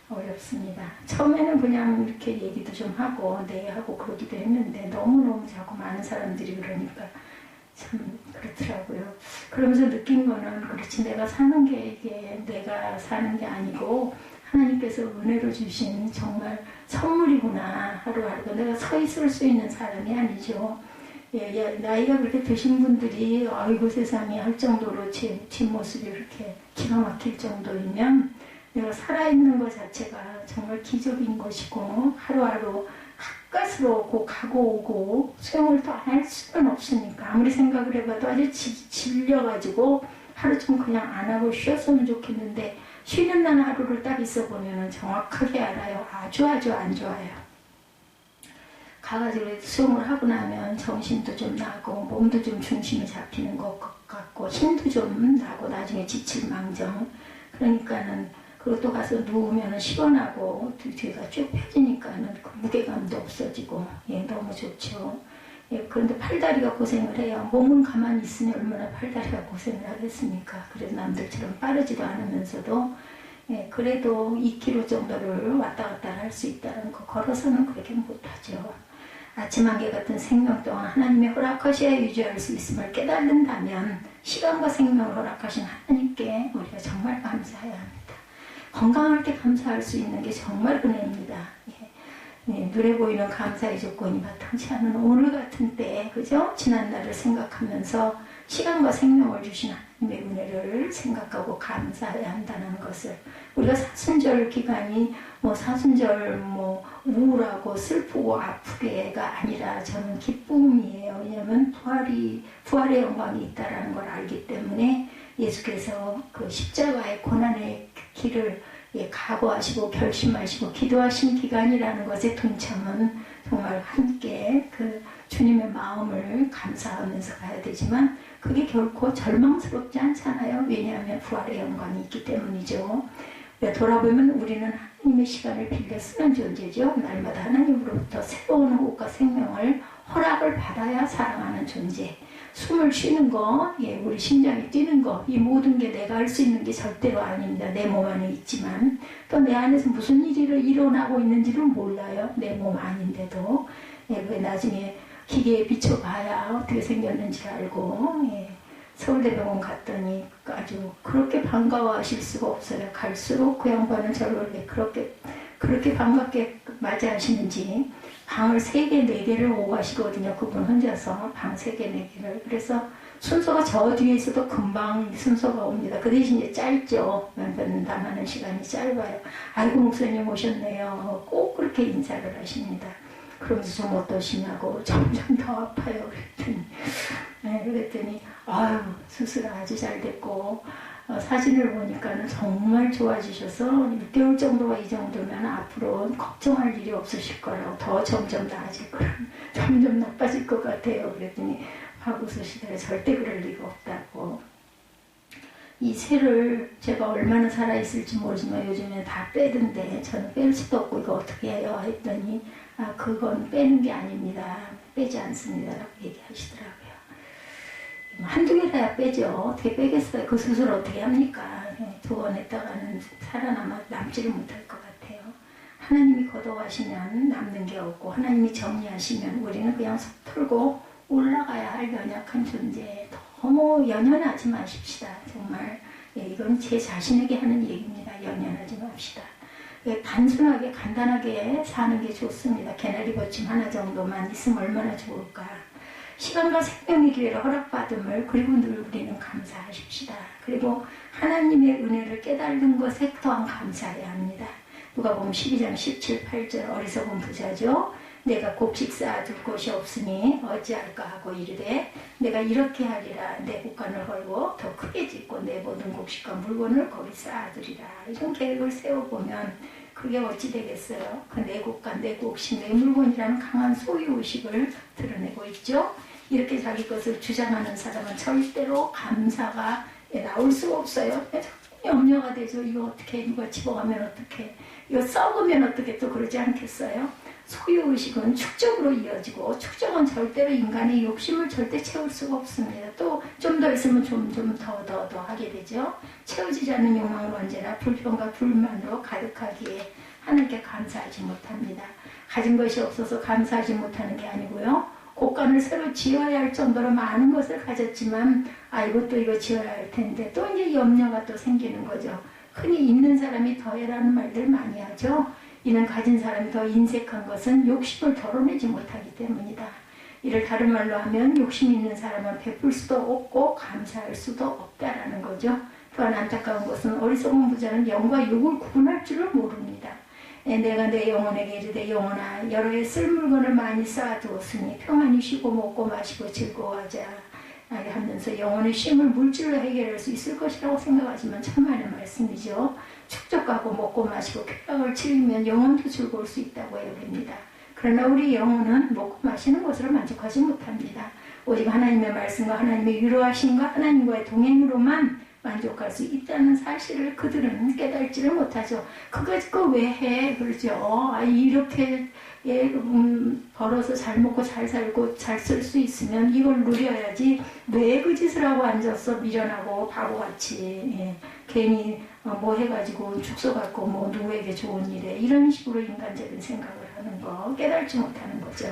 S1: 어렵습니다. 처음에는 그냥 이렇게 얘기도 좀 하고 네 하고 그러기도 했는데 너무너무 자꾸 많은 사람들이 그러니까 참 그렇더라고요. 그러면서 느낀 거는 그렇지 내가 사는 게 이게 내가 사는 게 아니고 하나님께서 은혜로 주신 정말 선물이구나. 하루하루가 내가 서 있을 수 있는 사람이 아니죠. 예, 나이가 그렇게 드신 분들이 아이고 세상에 할 정도로 제 뒷모습이 이렇게 기가 막힐 정도이면 내가 살아있는 것 자체가 정말 기적인 것이고 하루하루 가스로 가고 오고 수영을 또 안 할 수는 없으니까 아무리 생각을 해봐도 아주 질려가지고 하루 좀 그냥 안 하고 쉬었으면 좋겠는데 쉬는 날 하루를 딱 있어 보면 정확하게 알아요. 아주 안 좋아요. 가가지고 수영을 하고 나면 정신도 좀 나고 몸도 좀 중심이 잡히는 것 같고 힘도 좀 나고 나중에 지칠 망정. 그러니까는 그리고 또 가서 누우면 시원하고 뒤가 쭉 펴지니까는 그 무게감도 없어지고 예, 너무 좋죠. 예, 그런데 팔다리가 고생을 해요. 몸은 가만히 있으니 얼마나 팔다리가 고생을 하겠습니까. 그래서 남들처럼 빠르지도 않으면서도 예, 그래도 2km 정도를 왔다 갔다 할 수 있다는 거 걸어서는 그렇게 못하죠. 아침 안개 같은 생명 동안 하나님의 허락하셔야 유지할 수 있음을 깨닫는다면 시간과 생명을 허락하신 하나님께 우리가 정말 감사해야 합니다. 건강할 때 감사할 수 있는 게 정말 은혜입니다. 예. 네, 눈에 보이는 감사의 조건이 마땅치 않은 오늘 같은 때, 그죠? 지난날을 생각하면서 시간과 생명을 주신 하나님의 은혜를 생각하고 감사해야 한다는 것을 우리가 사순절 기간이 사순절 우울하고 슬프고 아프게가 아니라 저는 기쁨이에요. 왜냐하면 부활의 영광이 있다는 걸 알기 때문에 예수께서 그 십자가의 고난의 길을 각오하시고 결심하시고 기도하신 기간이라는 것에 동참은 정말 함께 그 주님의 마음을 감사하면서 가야 되지만 그게 결코 절망스럽지 않잖아요. 왜냐하면 부활의 영광이 있기 때문이죠. 돌아보면 우리는 하나님의 시간을 빌려 쓰는 존재죠. 날마다 하나님으로부터 새로운 호흡과 생명을 허락을 받아야 살아가는 존재. 숨을 쉬는 거, 예, 우리 심장이 뛰는 거, 이 모든 게 내가 할 수 있는 게 절대로 아닙니다. 내 몸 안에 있지만 또 내 안에서 무슨 일이 일어나고 있는지를 몰라요. 내 몸 아닌데도. 예, 그 나중에 기계에 비춰봐야 어떻게 생겼는지 알고, 예, 서울대병원 갔더니 아주 그렇게 반가워하실 수가 없어요. 갈수록 그 양반은 저를 왜 그렇게 반갑게 맞이하시는지. 방을 3개, 4개를 오고 가시거든요. 그분 혼자서 방 3개, 4개를. 그래서 순서가 저 뒤에 있어도 금방 순서가 옵니다. 그 대신 이제 짧죠. 면담하는 시간이 짧아요. 아이고, 목사님 오셨네요. 꼭 그렇게 인사를 하십니다. 그러면서 좀 어떠시냐고. 점점 더 아파요. 그랬더니 아유, 수술 아주 잘 됐고, 사진을 보니까는 정말 좋아지셔서 6개월 정도가 이 정도면 앞으로 걱정할 일이 없으실 거라고, 더 점점 나아질 거라고, 점점 나빠질 것 같아요. 그랬더니 하고 쓰시더래. 절대 그럴 리가 없다고. 이 새를 제가 얼마나 살아있을지 모르지만 요즘에 다 빼던데 저는 뺄 수도 없고 이거 어떻게 해요? 했더니 그건 빼는 게 아닙니다. 빼지 않습니다. 라고 얘기하시더라고요. 한두 개라야 빼죠. 어떻게 빼겠어요? 그 수술 어떻게 합니까? 2번 했다가는 남지를 못할 것 같아요. 하나님이 걷어가시면 남는 게 없고, 하나님이 정리하시면 우리는 그냥 속 털고 올라가야 할 연약한 존재. 너무 연연하지 마십시다. 정말. 이건 제 자신에게 하는 얘기입니다. 연연하지 맙시다. 단순하게 간단하게 사는 게 좋습니다. 개나리 거침 하나 정도만 있으면 얼마나 좋을까. 시간과 생명의 기회를 허락받음을 그리고 늘 우리는 감사하십시다. 그리고 하나님의 은혜를 깨달은 것에 또한 감사해야 합니다. 누가복음 12장 17, 8절 어리석은 부자죠. 내가 곡식 쌓아둘 곳이 없으니 어찌할까 하고 이르되 내가 이렇게 하리라. 내 곳간을 헐고 더 크게 짓고 내 모든 곡식과 물건을 거기 쌓아두리라. 이런 계획을 세워보면 그게 어찌 되겠어요? 그 내 곳간, 내 곡식, 내 물건이라는 강한 소유의식을 드러내고 있죠. 이렇게 자기 것을 주장하는 사람은 절대로 감사가 나올 수가 없어요. 염려가 되죠. 이거 어떻게, 이거 집어가면 어떻게, 이거 썩으면 어떻게, 또 그러지 않겠어요? 소유의식은 축적으로 이어지고, 축적은 절대로 인간의 욕심을 절대 채울 수가 없습니다. 또 좀 더 있으면 좀 더 하게 되죠. 채워지지 않는 욕망은 언제나 불평과 불만으로 가득하기에 하나님께 감사하지 못합니다. 가진 것이 없어서 감사하지 못하는 게 아니고요. 곳간을 새로 지어야 할 정도로 많은 것을 가졌지만 이것도 이거 지어야 할 텐데 또 이제 염려가 또 생기는 거죠. 흔히 있는 사람이 더해라는 말들 많이 하죠. 이는 가진 사람이 더 인색한 것은 욕심을 덜어내지 못하기 때문이다. 이를 다른 말로 하면 욕심 있는 사람은 베풀 수도 없고 감사할 수도 없다라는 거죠. 또한 안타까운 것은 어리석은 부자는 영과 욕을 구분할 줄을 모릅니다. 내가 내 영혼에게 이르되 영혼아 여러 해 쓸 물건을 많이 쌓아두었으니 평안히 쉬고 먹고 마시고 즐거워하자 하면서 영혼의 쉼을 물질로 해결할 수 있을 것이라고 생각하지만 천만의 말씀이죠. 축적하고 먹고 마시고 쾌락을 즐기면 영혼도 즐거울 수 있다고 여깁니다. 그러나 우리 영혼은 먹고 마시는 것으로 만족하지 못합니다. 오직 하나님의 말씀과 하나님의 위로하심과 하나님과의 동행으로만 만족할 수 있다는 사실을 그들은 깨달지를 못하죠. 그거 왜 해? 그러죠. 이렇게 벌어서 잘 먹고 잘 살고 잘 쓸 수 있으면 이걸 누려야지 왜 그 짓을 하고 앉아서 미련하고 바보같이 괜히 뭐 해가지고 죽서 갖고 뭐 누구에게 좋은 일에 이런 식으로 인간적인 생각을 하는 거 깨달지 못하는 거죠.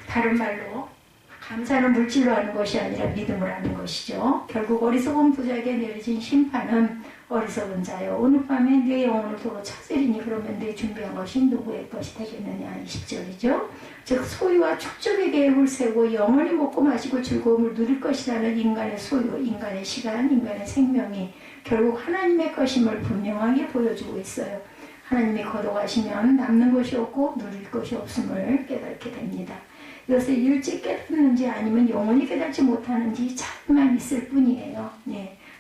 S1: 다른 말로 감사는 물질로 하는 것이 아니라 믿음으로 하는 것이죠. 결국 어리석은 부자에게 내려진 심판은 어리석은 자요. 오늘 밤에 내 영혼을 도로 찾으리니 그러면 내 준비한 것이 누구의 것이 되겠느냐. 20절이죠. 즉 소유와 축적의 계획을 세우고 영원히 먹고 마시고 즐거움을 누릴 것이라는 인간의 소유, 인간의 시간, 인간의 생명이 결국 하나님의 것임을 분명하게 보여주고 있어요. 하나님이 거둬가시면 남는 것이 없고 누릴 것이 없음을 깨닫게 됩니다. 이것을 일찍 깨닫는지 아니면 영원히 깨닫지 못하는지 차이만 있을 뿐이에요.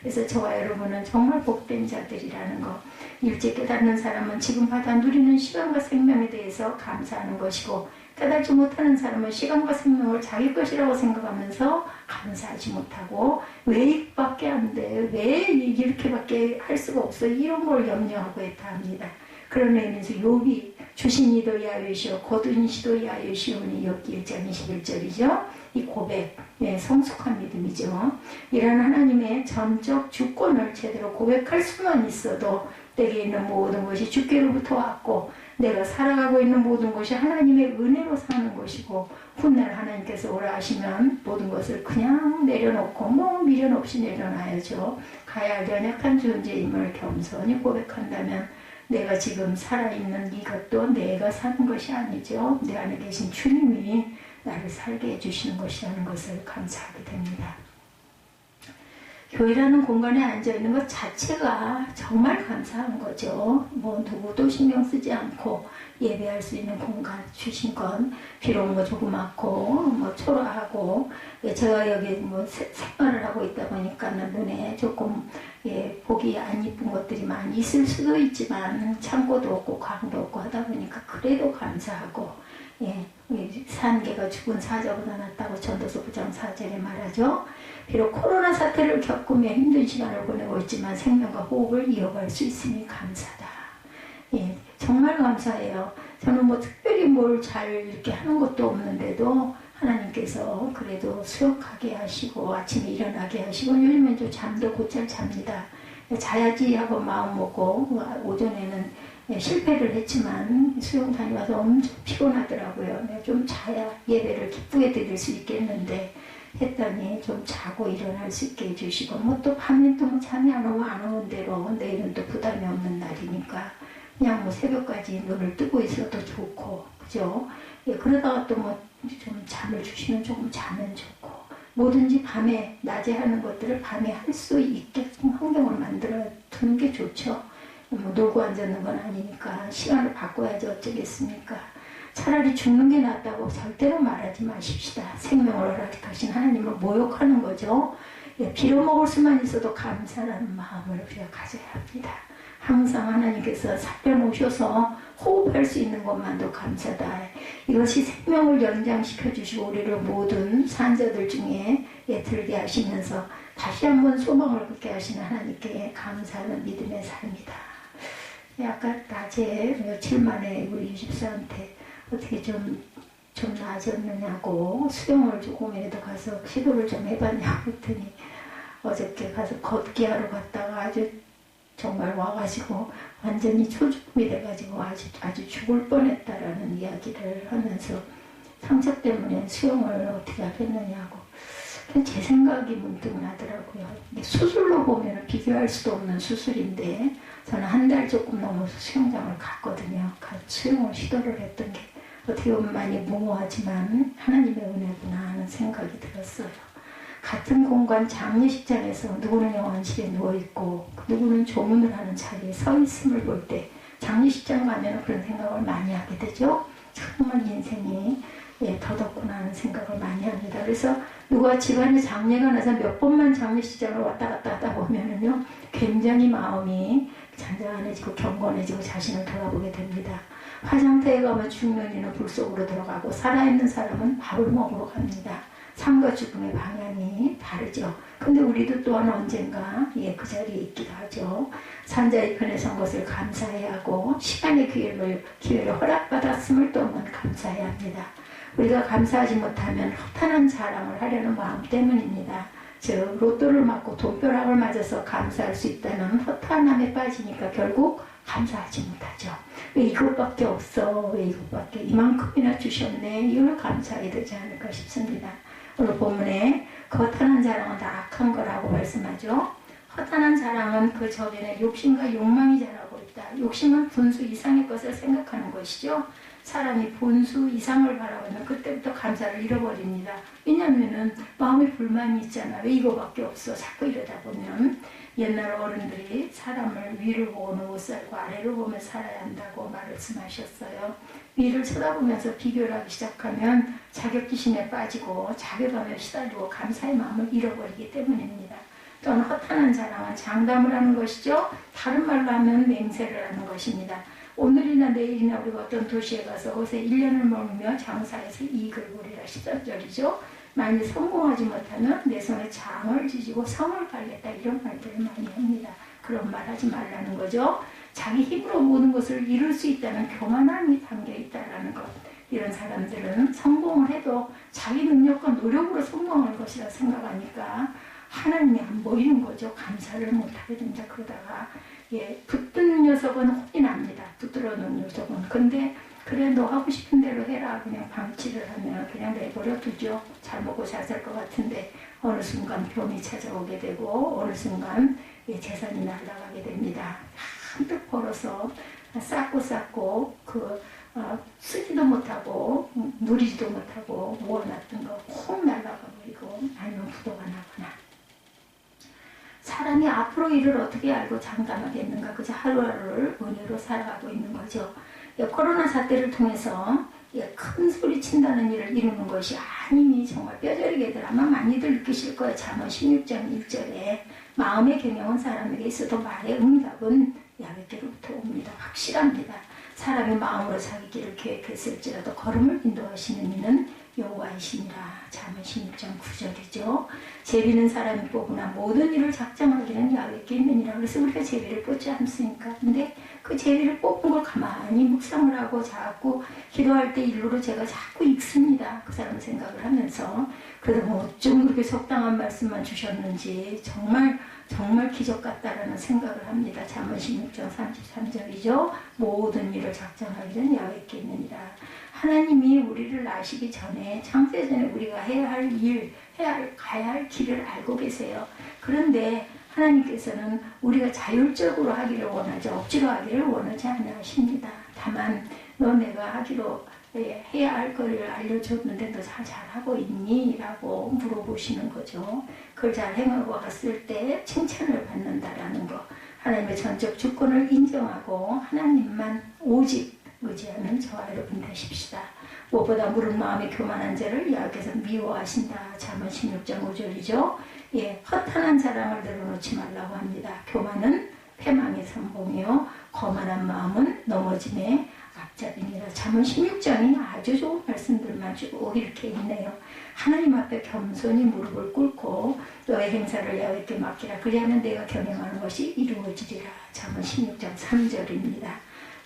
S1: 그래서 저와 여러분은 정말 복된 자들이라는 거. 일찍 깨닫는 사람은 지금 받아 누리는 시간과 생명에 대해서 감사하는 것이고 깨닫지 못하는 사람은 시간과 생명을 자기 것이라고 생각하면서 감사하지 못하고 왜 이밖에 안 돼? 왜 이렇게밖에 할 수가 없어? 이런 걸 염려하고 있다 합니다. 그런 의미에서 욥이 주신 이도 야유시오 거둔 시도 야유시오니 욥기 1장 21절이죠. 이 고백, 성숙한 믿음이죠. 이런 하나님의 전적 주권을 제대로 고백할 수만 있어도 내게 있는 모든 것이 주께로부터 왔고 내가 살아가고 있는 모든 것이 하나님의 은혜로 사는 것이고 훗날 하나님께서 오라 하시면 모든 것을 그냥 내려놓고 미련 없이 내려놔야죠. 가야 할 연약한 존재임을 겸손히 고백한다면 내가 지금 살아있는 이것도 내가 사는 것이 아니죠. 내 안에 계신 주님이 나를 살게 해주시는 것이라는 것을 감사하게 됩니다. 교회라는 공간에 앉아있는 것 자체가 정말 감사한 거죠. 누구도 신경 쓰지 않고 예배할 수 있는 공간 주신 건 비록 조그맣고 초라하고 제가 여기 생활을 하고 있다 보니까 눈에 조금 보기 안 이쁜 것들이 많이 있을 수도 있지만 창고도 없고 광도 없고 하다 보니까 그래도 감사하고 산개가 죽은 사자보다 낫다고 전도서 9장 4절에 말하죠. 비록 코로나 사태를 겪으며 힘든 시간을 보내고 있지만 생명과 호흡을 이어갈 수 있으니 감사다. 정말 감사해요. 저는 특별히 뭘 잘 이렇게 하는 것도 없는데도 하나님께서 그래도 수욕하게 하시고 아침에 일어나게 하시고 요즘엔 좀 잠도 곧잘 잡니다. 자야지 하고 마음 먹고 오전에는 실패를 했지만 수영 다녀와서 엄청 피곤하더라고요. 좀 자야 예배를 기쁘게 드릴 수 있겠는데 했더니 좀 자고 일어날 수 있게 해주시고 또 밤에 또 잠이 안 오는 대로 내일은 또 부담이 없는 날이니까 그냥 새벽까지 눈을 뜨고 있어도 좋고 그죠? 그러다가 또 좀 잠을 주시면 조금 자면 좋고 뭐든지 밤에 낮에 하는 것들을 밤에 할 수 있게 환경을 만들어 두는 게 좋죠. 놀고 앉았는 건 아니니까 시간을 바꿔야지 어쩌겠습니까. 차라리 죽는 게 낫다고 절대로 말하지 마십시다. 생명을 허락하신 하나님을 모욕하는 거죠. 빌어먹을 수만 있어도 감사라는 마음을 우리가 가져야 합니다. 항상 하나님께서 살려놓으셔서 호흡할 수 있는 것만도 감사다. 이것이 생명을 연장시켜 주시고 우리를 모든 산자들 중에 들게 하시면서 다시 한번 소망을 갖게 하시는 하나님께 감사하는 믿음의 삶이다. 아까 낮에 며칠 만에 우리 유집사한테 어떻게 좀 나아졌느냐고 수영을 조금이라도 가서 시도를 좀 해봤냐고 했더니 어저께 가서 걷기 하러 갔다가 아주 정말 와가지고 완전히 초죽음이 돼가지고 아주 죽을 뻔했다라는 이야기를 하면서 상처 때문에 수영을 어떻게 하겠느냐고 제 생각이 문득 나더라고요. 수술로 보면 비교할 수도 없는 수술인데 저는 한 달 조금 넘어서 수영장을 갔거든요. 수영을 시도를 했던 게 어떻게 보면 많이 무모하지만 하나님의 은혜구나 하는 생각이 들었어요. 같은 공간 장례식장에서 누구는 영안실에 누워있고 누구는 조문을 하는 자리에 서 있음을 볼 때 장례식장 가면 그런 생각을 많이 하게 되죠. 정말 인생이 더덥구나 하는 생각을 많이 합니다. 그래서 누가 집안에 장례가 나서 몇 번만 장례식장을 왔다 갔다 하다 보면은요 굉장히 마음이 잔잔해지고 경건해지고 자신을 돌아보게 됩니다. 화장터에 가면 죽는 이는 불 속으로 들어가고 살아있는 사람은 밥을 먹으러 갑니다. 삶과 죽음의 방향이 다르죠. 근데 우리도 또한 언젠가 그 자리에 있기도 하죠. 산자의 편에 선 것을 감사해야 하고 시간의 기회를 허락받았음을 또한 감사해야 합니다. 우리가 감사하지 못하면 허탄한 자랑을 하려는 마음 때문입니다. 즉 로또를 맞고 돈벼락을 맞아서 감사할 수 있다는 허탄함에 빠지니까 결국 감사하지 못하죠. 왜 이것밖에 없어? 왜 이것밖에 이만큼이나 주셨네? 이걸 감사하게 되지 않을까 싶습니다. 오늘 본문에 그 허탄한 자랑은 다 악한 거라고 말씀하죠. 허탄한 자랑은 그 저변에 욕심과 욕망이 자라고 있다. 욕심은 분수 이상의 것을 생각하는 것이죠. 사람이 본수 이상을 바라보면 그때부터 감사를 잃어버립니다. 왜냐하면 마음에 불만이 있잖아. 왜 이거밖에 없어? 자꾸 이러다 보면 옛날 어른들이 사람을 위를 보고는 못 살고 아래를 보며 살아야 한다고 말씀하셨어요. 위를 쳐다보면서 비교를 하기 시작하면 자격지심에 빠지고 자괴감에 시달리고 감사의 마음을 잃어버리기 때문입니다. 또는 허탄한 자랑은 장담을 하는 것이죠. 다른 말로 하면 맹세를 하는 것입니다. 오늘이나 내일이나 우리가 어떤 도시에 가서 옷에 1년을 머물며 장사해서 이익을 보리라 13절이죠. 만일 성공하지 못하면 내 손에 장을 지지고 성을 갈겠다 이런 말들을 많이 합니다. 그런 말 하지 말라는 거죠. 자기 힘으로 모든 것을 이룰 수 있다는 교만함이 담겨 있다는 것. 이런 사람들은 성공을 해도 자기 능력과 노력으로 성공할 것이라 생각하니까 하나님이 안 보이는 거죠. 감사를 못하게 된다. 그러다가 붙든 녀석은 혼이 납니다. 붙들어 놓은 녀석은. 근데 그래 너 하고 싶은 대로 해라. 그냥 방치를 하면 그냥 내버려 두죠. 잘 먹고 잘 살 것 같은데 어느 순간 병이 찾아오게 되고 어느 순간 재산이 날아가게 됩니다. 한뜻 벌어서 쌓고 쓰지도 못하고 누리지도 못하고 모아놨던 거 콩 날아가 버리고 아니면 부도가 나거나. 사람이 앞으로 일을 어떻게 알고 장담하겠는가. 그저 하루하루를 은혜로 살아가고 있는 거죠. 코로나 사태를 통해서 큰 소리 친다는 일을 이루는 것이 아님이 정말 뼈저리게들 아마 많이들 느끼실 거예요. 잠언 16장 1절에 마음의 경영은 사람에게 있어도 말의 응답은 야훼께로부터 옵니다. 확실합니다. 사람이 마음으로 자기 길을 계획했을지라도 걸음을 인도하시는 이는 여호와이시니라. 잠언 16장 9절이죠. 제비는 사람이 뽑으나 모든 일을 작정하기는 야훼께 있느니라. 그래서 우리가 제비를 뽑지 않습니까? 근데 그 제비를 뽑은 걸 가만히 묵상을 하고 자꾸 기도할 때 일로로 제가 자꾸 읽습니다. 그 사람 생각을 하면서. 그래도 뭐 어쩜 그렇게 적당한 말씀만 주셨는지 정말 기적 같다라는 생각을 합니다. 잠언 16장 33절이죠. 모든 일을 작정하기는 야훼께 있느니라. 하나님이 우리를 아시기 전에 창세 전에 우리가 해야 할 일, 가야 할 길을 알고 계세요. 그런데 하나님께서는 우리가 자율적으로 하기를 원하지 억지로 하기를 원하지 않으십니다. 다만 너 내가 하기로 해야 할 거를 알려줬는데 너 잘하고 있니? 라고 물어보시는 거죠. 그걸 잘 행하고 갔을 때 칭찬을 받는다라는 거. 하나님의 전적 주권을 인정하고 하나님만 오직 의지하는 저와 여러분 되십시다. 무엇보다 무릇 마음의 교만한 자를 여호와께서 미워하신다. 잠언 16장 5절이죠. 허탄한 자랑을 늘어놓지 말라고 합니다. 교만은 패망의 선봉이요 거만한 마음은 넘어짐의 앞잡이니라. 잠언 16장이 아주 좋은 말씀들만 쭉 이렇게 있네요. 하나님 앞에 겸손히 무릎을 꿇고 너의 행사를 야훼께 맡기라. 그리하면 내가 경영하는 것이 이루어지리라. 잠언 16장 3절입니다.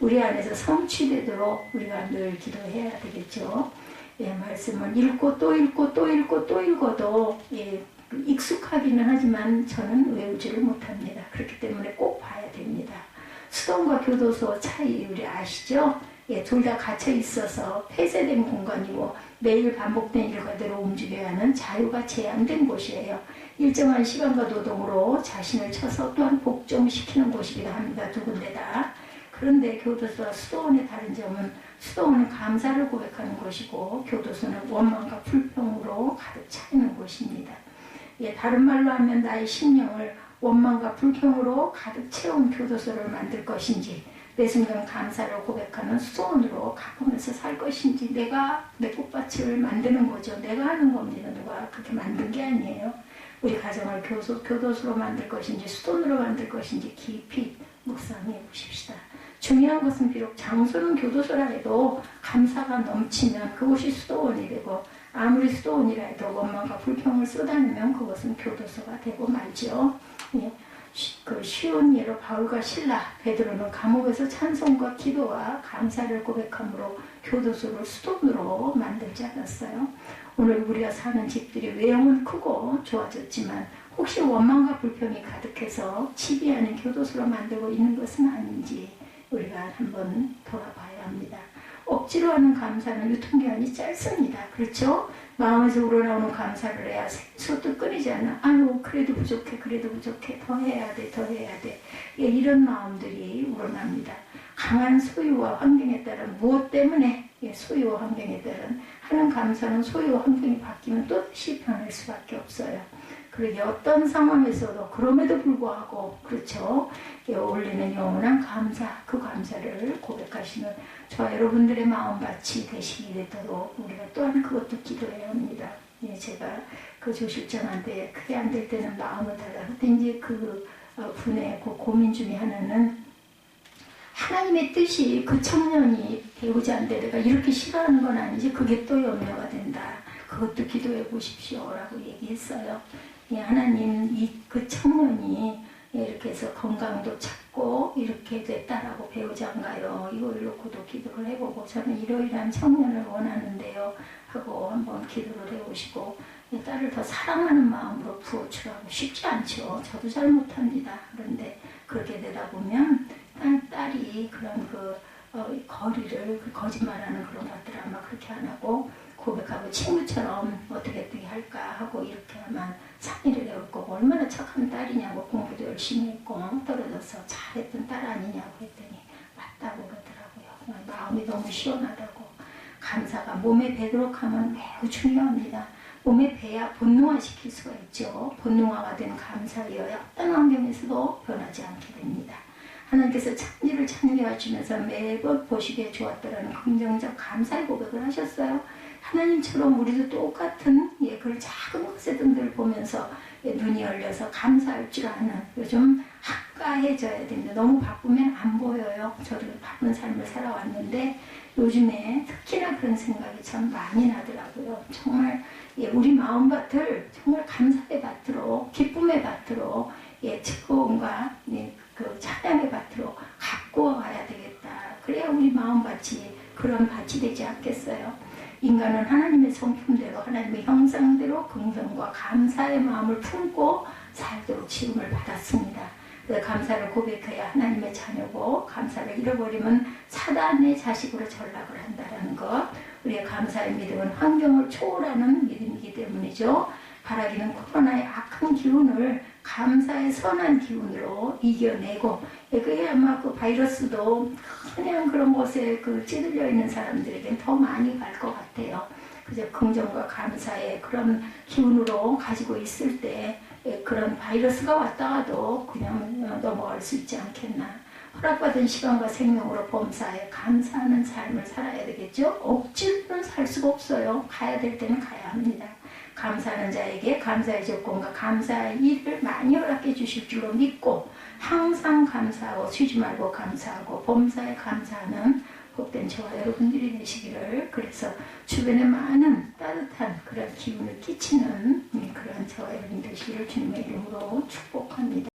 S1: 우리 안에서 성취되도록 우리가 늘 기도해야 되겠죠. 말씀을 읽고 또 읽고 또 읽고 또 읽어도 익숙하기는 하지만 저는 외우지를 못합니다. 그렇기 때문에 꼭 봐야 됩니다. 수동과 교도소 차이 우리 아시죠? 둘 다 갇혀 있어서 폐쇄된 공간이고 매일 반복된 일과대로 움직여야 하는 자유가 제한된 곳이에요. 일정한 시간과 노동으로 자신을 쳐서 또한 복종시키는 곳이기도 합니다. 두 군데 다. 그런데 교도소와 수도원의 다른 점은 수도원은 감사를 고백하는 곳이고 교도소는 원망과 불평으로 가득 차 있는 곳입니다. 다른 말로 하면 나의 심령을 원망과 불평으로 가득 채운 교도소를 만들 것인지 매 순간 감사를 고백하는 수도원으로 가꾸면서 살 것인지 내가 내 꽃밭을 만드는 거죠. 내가 하는 겁니다. 누가 그렇게 만든 게 아니에요. 우리 가정을 교도소로 만들 것인지 수도원으로 만들 것인지 깊이 묵상해 보십시다. 중요한 것은 비록 장소는 교도소라 해도 감사가 넘치면 그곳이 수도원이 되고 아무리 수도원이라 해도 원망과 불평을 쏟아내면 그것은 교도소가 되고 말죠. 그 쉬운 예로 바울과 실라, 베드로는 감옥에서 찬송과 기도와 감사를 고백함으로 교도소를 수도원으로 만들지 않았어요. 오늘 우리가 사는 집들이 외형은 크고 좋아졌지만 혹시 원망과 불평이 가득해서 집이 아닌 교도소로 만들고 있는 것은 아닌지 우리가 한번 돌아봐야 합니다. 억지로 하는 감사는 유통기한이 짧습니다. 그렇죠? 마음에서 우러나오는 감사를 해야 솥도 끓이지 않아. 아유 그래도 부족해 더 해야 돼. 이런 마음들이 우러납니다. 강한 소유와 환경에 따른 무엇 때문에 소유와 환경에 따른 하는 감사는 소유와 환경이 바뀌면 또다시 변할 수밖에 없어요. 그러게 어떤 상황에서도 그럼에도 불구하고 그렇죠. 올리는 영원한 감사, 그 감사를 고백하시는 저와 여러분들의 마음밭이 되시게 되도록 우리가 또한 그것도 기도해야 합니다. 제가 그 조실장한테 크게 안 될 때는 마음을 달라. 그때 이제 그 분의 그 고민 중에 하나는 하나님의 뜻이 그 청년이 배우지 않는데 내가 이렇게 싫어하는 건 아니지 그게 또 염려가 된다. 그것도 기도해 보십시오 라고 얘기했어요. 하나님 그 청년이 이렇게 해서 건강도 찾고 이렇게 됐다라고 배우자인가요? 이걸 놓고도 기도를 해보고 저는 이러이러한 청년을 원하는데요 하고 한번 기도를 해보시고 딸을 더 사랑하는 마음으로 부어주라고. 쉽지 않죠. 저도 잘 못합니다. 그런데 그렇게 되다 보면 딸이 그런 거리를 거짓말하는 그런 것들 아마 그렇게 안 하고 고백하고 친구처럼 어떻게 할까 하고 이렇게 하면 상의를 해올 거고, 얼마나 착한 딸이냐고, 공부도 열심히 했고 떨어져서 잘했던 딸 아니냐고 했더니 맞다고 그러더라고요. 마음이 너무 시원하다고. 감사가 몸에 배도록 하면 매우 중요합니다. 몸에 배야 본능화시킬 수가 있죠. 본능화가 된 감사여야 어떤 환경에서도 변하지 않게 됩니다. 하나님께서 찬미를 찬미하시면서 매번 보시기에 좋았더라는 긍정적 감사의 고백을 하셨어요. 하나님처럼 우리도 똑같은 그런 작은 것의 들 보면서 눈이 열려서 감사할 줄 아는, 요즘 한가해져야 됩니다. 너무 바쁘면 안 보여요. 저도 바쁜 삶을 살아왔는데 요즘에 특히나 그런 생각이 참 많이 나더라고요. 정말 우리 마음밭을 정말 감사의 밭으로, 기쁨의 밭으로, 즐거움과 그 찬양의 밭으로 갖고 가야 되겠다. 그래야 우리 마음밭이 그런 밭이 되지 않겠어요? 인간은 하나님의 성품대로, 하나님의 형상대로 긍정과 감사의 마음을 품고 살도록 지음을 받았습니다. 그래서 감사를 고백해야 하나님의 자녀고, 감사를 잃어버리면 사단의 자식으로 전락을 한다는 것. 우리의 감사의 믿음은 환경을 초월하는 믿음이기 때문이죠. 바라기는 코로나의 악한 기운을 감사의 선한 기운으로 이겨내고, 그게 아마 그 바이러스도 그냥 그런 곳에 찌들려 있는 사람들에겐 더 많이 갈 것 같아요. 그저 긍정과 감사의 그런 기운으로 가지고 있을 때 그런 바이러스가 왔다가도 그냥 넘어갈 수 있지 않겠나. 허락받은 시간과 생명으로 범사에 감사하는 삶을 살아야 되겠죠. 억지로는 살 수가 없어요. 가야 될 때는 가야 합니다. 감사하는 자에게 감사의 조건과 감사의 일을 많이 허락해 주실 줄로 믿고 항상 감사하고 쉬지 말고 감사하고 범사에 감사하는 복된 저와 여러분들이 되시기를, 그래서 주변에 많은 따뜻한 그런 기운을 끼치는 그런 저와 여러분 되시기를 주님의 이름으로 축복합니다.